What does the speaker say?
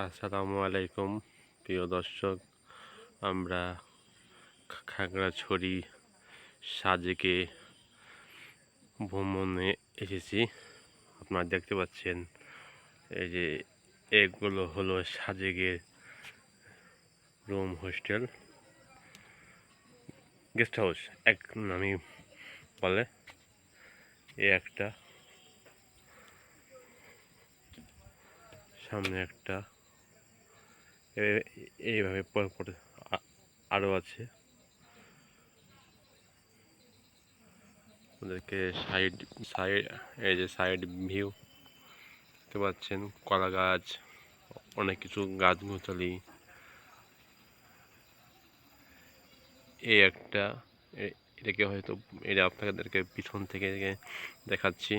আসসালামু আলাইকুম প্রিয় দর্শক। আমরা খাগড়াছড়ি সাজেকে ভ্রমণে এসেছি। আপনারা দেখতে পাচ্ছেন এই যে এগুলো হলো সাজেকের রুম, হোস্টেল, গেস্ট হাউস এক নামে বলে। একটা সামনে একটা এইভাবে পর আরও আছে। ওদেরকে সাইড সাইড এই যে সাইড ভিউ দেখতে পাচ্ছেন, কলা গাছ, অনেক কিছু গাছগাছালি। এই একটা এটাকে হয়তো এটা আপনাদেরকে পিছন থেকে দেখাচ্ছি।